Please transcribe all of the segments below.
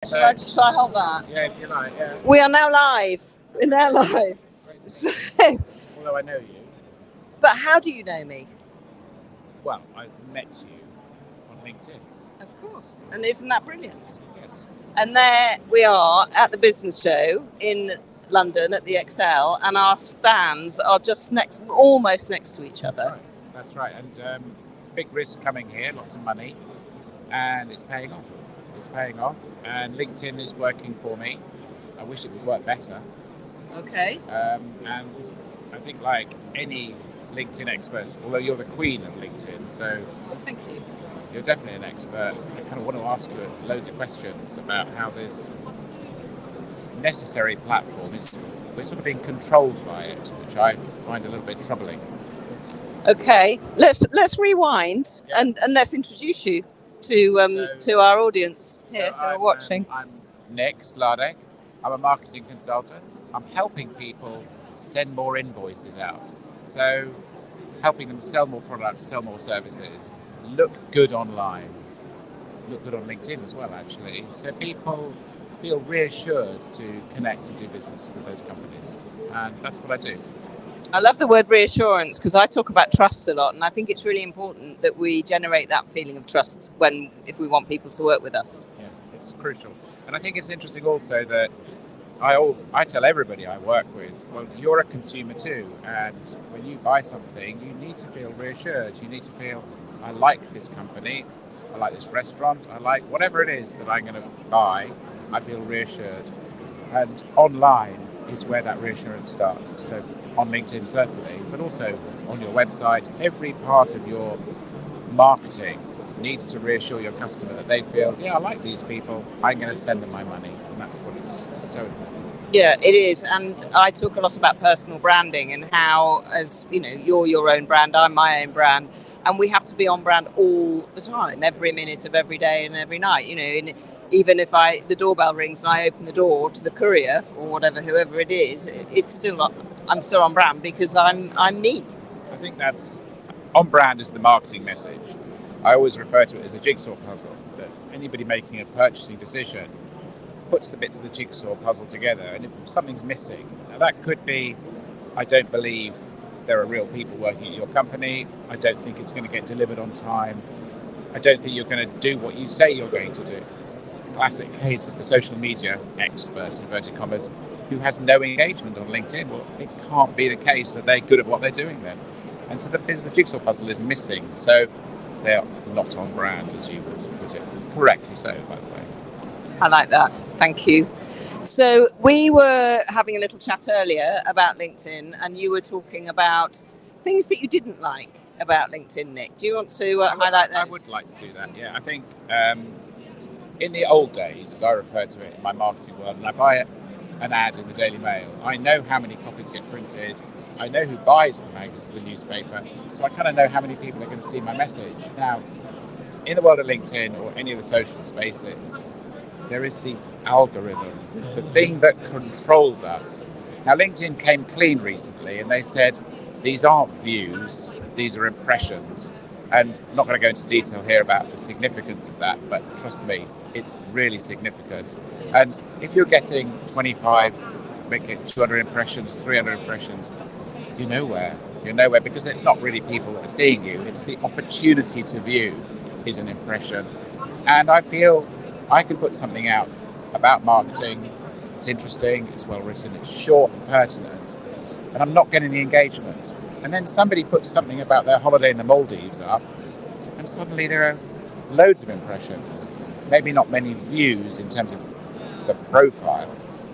Shall I hold that? Yeah, if you like, yeah. We are now live. We're now live. So, Although I know you. but how do you know me? Well, I've met you on LinkedIn. Of course. And isn't that brilliant? Yes. And there we are at the business show in London at the Excel, and our stands are just almost next to each other. That's right. And big risk coming here, lots of money, and it's paying off. It's paying off, and LinkedIn is working for me. I wish it would work better. Okay. And I think, like any LinkedIn expert, although you're the queen of LinkedIn, so thank you. You're definitely an expert. I kind of want to ask you loads of questions about how this necessary platform we're sort of being controlled by it, which I find a little bit troubling. Okay, let's rewind and let's introduce you to our audience here who are watching. I'm Nick Sladek. I'm a marketing consultant. I'm helping people send more invoices out. So helping them sell more products, sell more services, look good online, look good on LinkedIn as well, actually. So people feel reassured to connect and do business with those companies. And that's what I do. I love the word reassurance because I talk about trust a lot, and I think it's really important that we generate that feeling of trust if we want people to work with us. Yeah, it's crucial. And I think it's interesting also that I tell everybody I work with, well, you're a consumer too, and when you buy something, you need to feel reassured. You need to feel, I like this company, I like this restaurant, I like whatever it is that I'm going to buy, I feel reassured. And online is where that reassurance starts. So on LinkedIn certainly, but also on your website, every part of your marketing needs to reassure your customer that they feel, yeah, I like these people, I'm going to send them my money. And that's what it's so important. Yeah, it is. And I talk a lot about personal branding and how, as you know, you're your own brand, I'm my own brand. And we have to be on brand all the time, every minute of every day and every night. You know, and even if the doorbell rings and I open the door to the courier or whatever, whoever it is, I'm still on brand because I'm me. I think that's on brand is the marketing message. I always refer to it as a jigsaw puzzle. That anybody making a purchasing decision puts the bits of the jigsaw puzzle together, and if something's missing, now that could be, I don't believe there are real people working at your company. I don't think it's going to get delivered on time. I don't think you're going to do what you say you're going to do. Classic case is the social media expert, inverted commas, who has no engagement on LinkedIn. Well, it can't be the case that they're good at what they're doing then. And so the jigsaw puzzle is missing. So they're not on brand, as you would put it. Correctly so, by the way. I like that. Thank you. So we were having a little chat earlier about LinkedIn, and you were talking about things that you didn't like about LinkedIn, Nick. Do you want to highlight those? I would like to do that, yeah. I think in the old days, as I refer to it in my marketing world, and I buy an ad in the Daily Mail, I know how many copies get printed, I know who buys the newspaper, so I kind of know how many people are going to see my message. Now, in the world of LinkedIn or any of the social spaces, there is the algorithm, the thing that controls us. Now, LinkedIn came clean recently and they said, these aren't views, these are impressions. And I'm not going to go into detail here about the significance of that, but trust me, it's really significant. And if you're getting 25, make it 200 impressions, 300 impressions, you're nowhere. You're nowhere because it's not really people that are seeing you. It's the opportunity to view is an impression. And I feel I can put something out about marketing. It's interesting, it's well written, it's short and pertinent, and I'm not getting the engagement. And then somebody puts something about their holiday in the Maldives up, and suddenly there are loads of impressions. Maybe not many views in terms of the profile,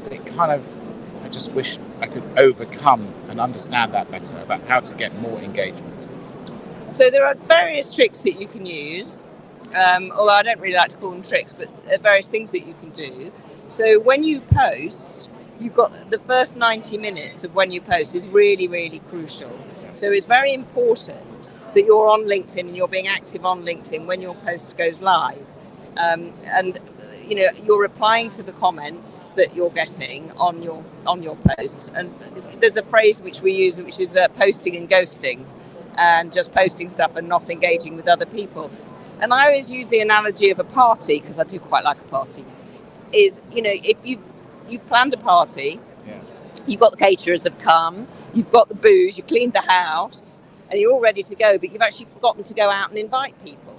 but I just wish I could overcome and understand that better about how to get more engagement. So there are various tricks that you can use. Although I don't really like to call them tricks, but various things that you can do. So when you post, you've got the first 90 minutes of when you post is really, really crucial. So it's very important that you're on LinkedIn and you're being active on LinkedIn when your post goes live. And you know, you're replying to the comments that you're getting on your posts. And there's a phrase which we use, which is posting and ghosting, and just posting stuff and not engaging with other people. And I always use the analogy of a party, because I do quite like a party. is, if you've planned a party, Yeah. you've got the caterers have come, you've got the booze, you cleaned the house, and you're all ready to go, but you've actually forgotten to go out and invite people.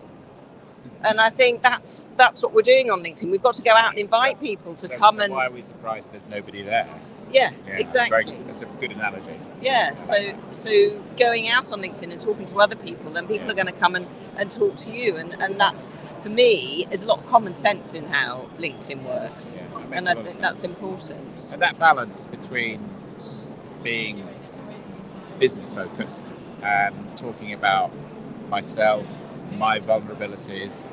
And I think that's what we're doing on LinkedIn. We've got to go out and invite people to come and. Why are we surprised there's nobody there? Yeah, exactly. That's a good analogy. Yeah, so going out on LinkedIn and talking to other people, then people are going to come and talk to you. And that's, for me, there's a lot of common sense in how LinkedIn works. Yeah, and I think that's important. And that balance between being business focused and talking about myself, my vulnerabilities,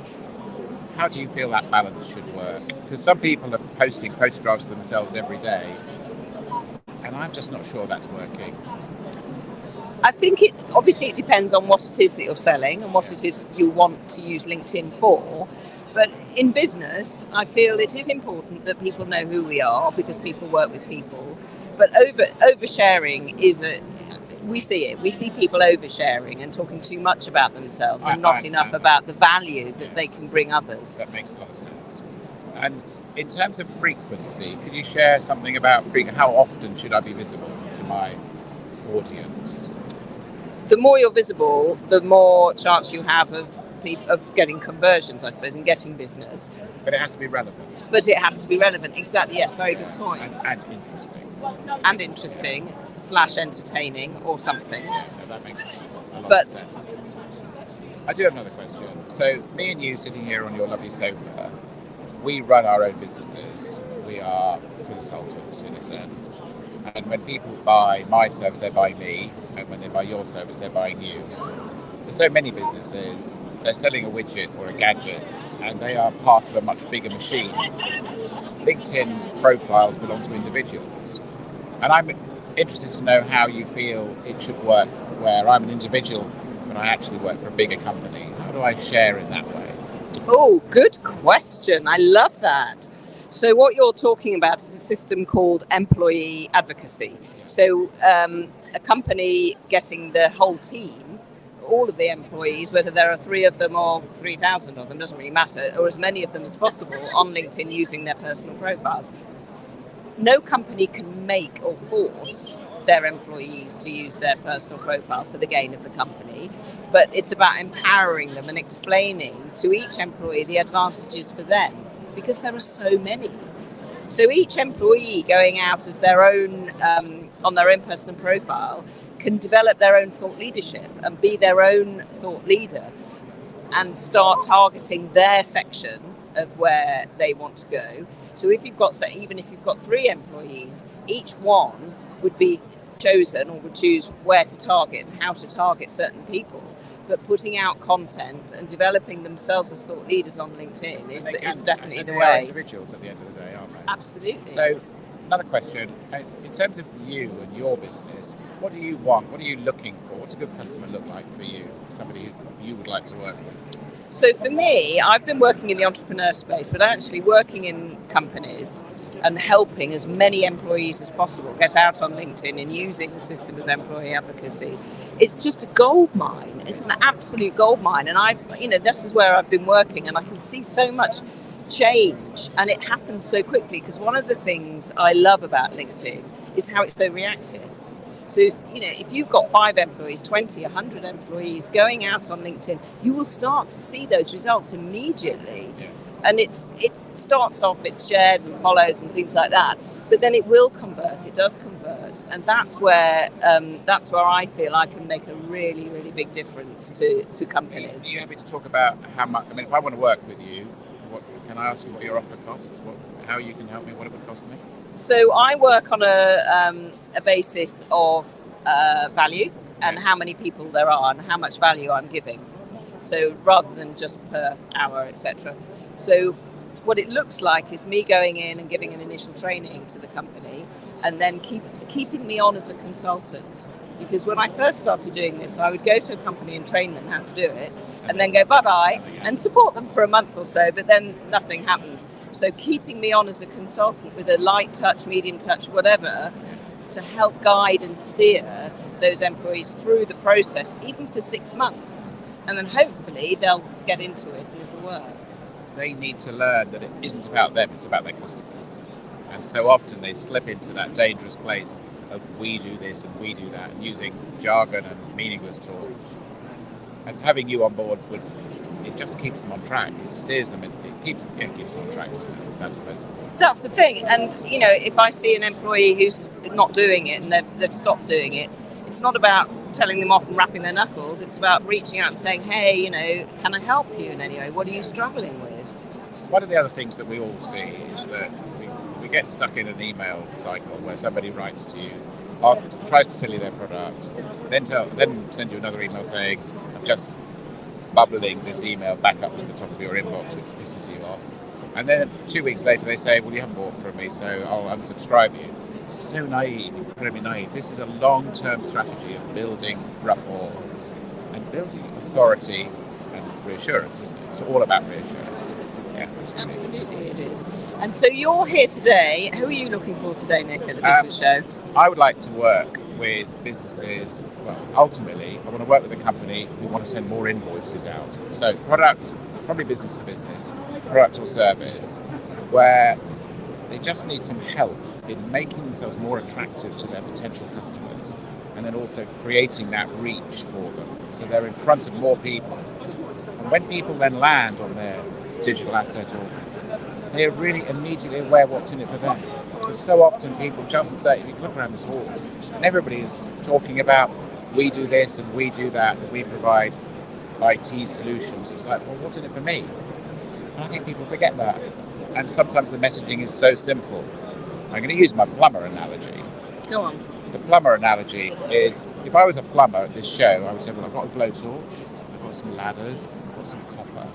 how do you feel that balance should work? Because some people are posting photographs of themselves every day, and I'm just not sure that's working. I think it depends on what it is that you're selling and what it is you want to use LinkedIn for. But in business, I feel it is important that people know who we are, because people work with people. But oversharing we see it. We see people oversharing and talking too much about themselves and not enough about the value that they can bring others. That makes a lot of sense. And in terms of frequency, could you share something about how often should I be visible to my audience? The more you're visible, the more chance you have of getting conversions, I suppose, and getting business. But it has to be relevant. Exactly, yes, very good point. And interesting. And interesting / entertaining or something. Yeah, so that makes a lot of sense. I do have another question. So me and you sitting here on your lovely sofa, we run our own businesses. We are consultants in a sense. And when people buy my service, they're buying me. And when they buy your service, they're buying you. For so many businesses, they're selling a widget or a gadget, and they are part of a much bigger machine. LinkedIn profiles belong to individuals. And I'm interested to know how you feel it should work, where I'm an individual, but I actually work for a bigger company. How do I share in that way? Oh, good question. I love that. So what you're talking about is a system called employee advocacy. So a company getting the whole team, all of the employees, whether there are 3 of them or 3,000 of them, doesn't really matter, or as many of them as possible on LinkedIn using their personal profiles. No company can make or force their employees to use their personal profile for the gain of the company, but it's about empowering them and explaining to each employee the advantages for them, because there are so many. So each employee going out as their own, on their own personal profile, can develop their own thought leadership and be their own thought leader and start targeting their section of where they want to go. So if you've got, even if you've got 3 employees, each one would be chosen or would choose where to target and how to target certain people. But putting out content and developing themselves as thought leaders on LinkedIn is definitely the way. They are individuals at the end of the day, aren't they? Absolutely. So another question, in terms of you and your business, what do you want? What are you looking for? What's a good customer look like for you? Somebody who you would like to work with? So for me, I've been working in the entrepreneur space, but actually working in companies and helping as many employees as possible get out on LinkedIn and using the system of employee advocacy. It's just a gold mine. It's an absolute gold mine. And this is where I've been working, and I can see so much change, and it happens so quickly, because one of the things I love about LinkedIn is how it's so reactive. So, if you've got 5 employees, 20, 100 employees going out on LinkedIn, you will start to see those results immediately. Yeah. And it starts off, it's shares and follows and things like that, but then it will convert. It does convert, and that's where I feel I can make a really, really big difference to companies. Are you happy to talk about how much? I mean, if I want to work with you, can I ask you what your offer costs? How you can help me? What it would cost me? So I work on a basis of value and how many people there are and how much value I'm giving. So rather than just per hour, etc. So what it looks like is me going in and giving an initial training to the company, and then keeping me on as a consultant. Because when I first started doing this, I would go to a company and train them how to do it, and then go bye-bye and support them for a month or so, but then nothing happened. So keeping me on as a consultant with a light touch, medium touch, whatever, to help guide and steer those employees through the process, even for 6 months. And then hopefully they'll get into it and it'll work. they need to learn that it isn't about them, it's about their customers. And so often they slip into that dangerous place of we do this and we do that, and using jargon and meaningless talk. And so having you on board it just keeps them on track. It steers them. It keeps them on track, isn't it? That's the most important. That's the thing. And, if I see an employee who's not doing it and they've stopped doing it, it's not about telling them off and rapping their knuckles. It's about reaching out and saying, hey, can I help you in any way? What are you struggling with? One of the other things that we all see is that we get stuck in an email cycle where somebody writes to you, tries to sell you their product, then send you another email saying, I'm just bubbling this email back up to the top of your inbox, which pisses you off. And then 2 weeks later they say, well, you haven't bought from me, so I'll unsubscribe you. It's so naive, incredibly naive. This is a long-term strategy of building rapport and building authority and reassurance, isn't it? It's all about reassurance. Yeah, absolutely it is. And so you're here today. Who are you looking for today, Nick, at the business show? I would like to work with businesses. Well, ultimately, I want to work with a company who want to send more invoices out. So product, probably business to business, product or service, where they just need some help in making themselves more attractive to their potential customers, and then also creating that reach for them so they're in front of more people. And when people then land on their digital asset, or they're really immediately aware what's in it for them. Because so often people just say, you look around this hall, and everybody is talking about we do this and we do that, and we provide IT solutions. It's like, well, what's in it for me? And I think people forget that. And sometimes the messaging is so simple. I'm going to use my plumber analogy. Go on. The plumber analogy is, if I was a plumber at this show, I would say, well, I've got a blowtorch, I've got some ladders, I've got some copper.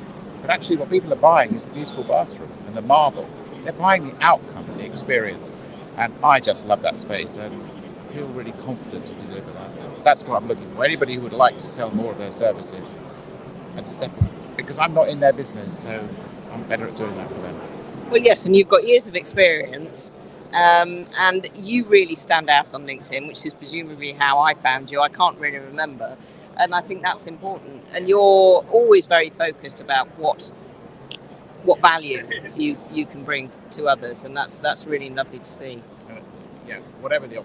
But actually what people are buying is the beautiful bathroom and the marble. They're buying the outcome and the experience. And I just love that space and feel really confident to deliver that. That's what I'm looking for. Anybody who would like to sell more of their services and step in. Because I'm not in their business, so I'm better at doing that for them. Well, yes, and you've got years of experience. And you really stand out on LinkedIn, which is presumably how I found you. I can't really remember. And I think that's important. And you're always very focused about what value you can bring to others, and that's really lovely to see. Yeah, whatever the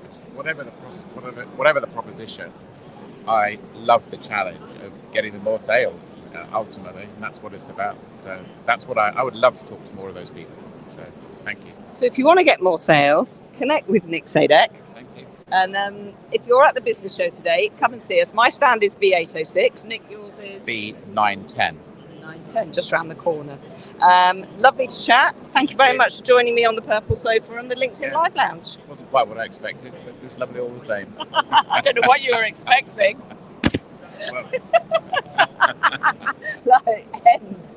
proposition, I love the challenge of getting them more sales ultimately, and that's what it's about. So that's what I would love to talk to more of those people. So thank you. So if you want to get more sales, connect with Nick Sadek. Thank you. And if you're at the business show today, come and see us. My stand is B806. Nick, yours is? B910. 910, just around the corner. Lovely to chat. Thank you very much for joining me on the Purple Sofa and the LinkedIn Live Lounge. Wasn't quite what I expected, but it was lovely all the same. I don't know what you were expecting. Well. Like, end.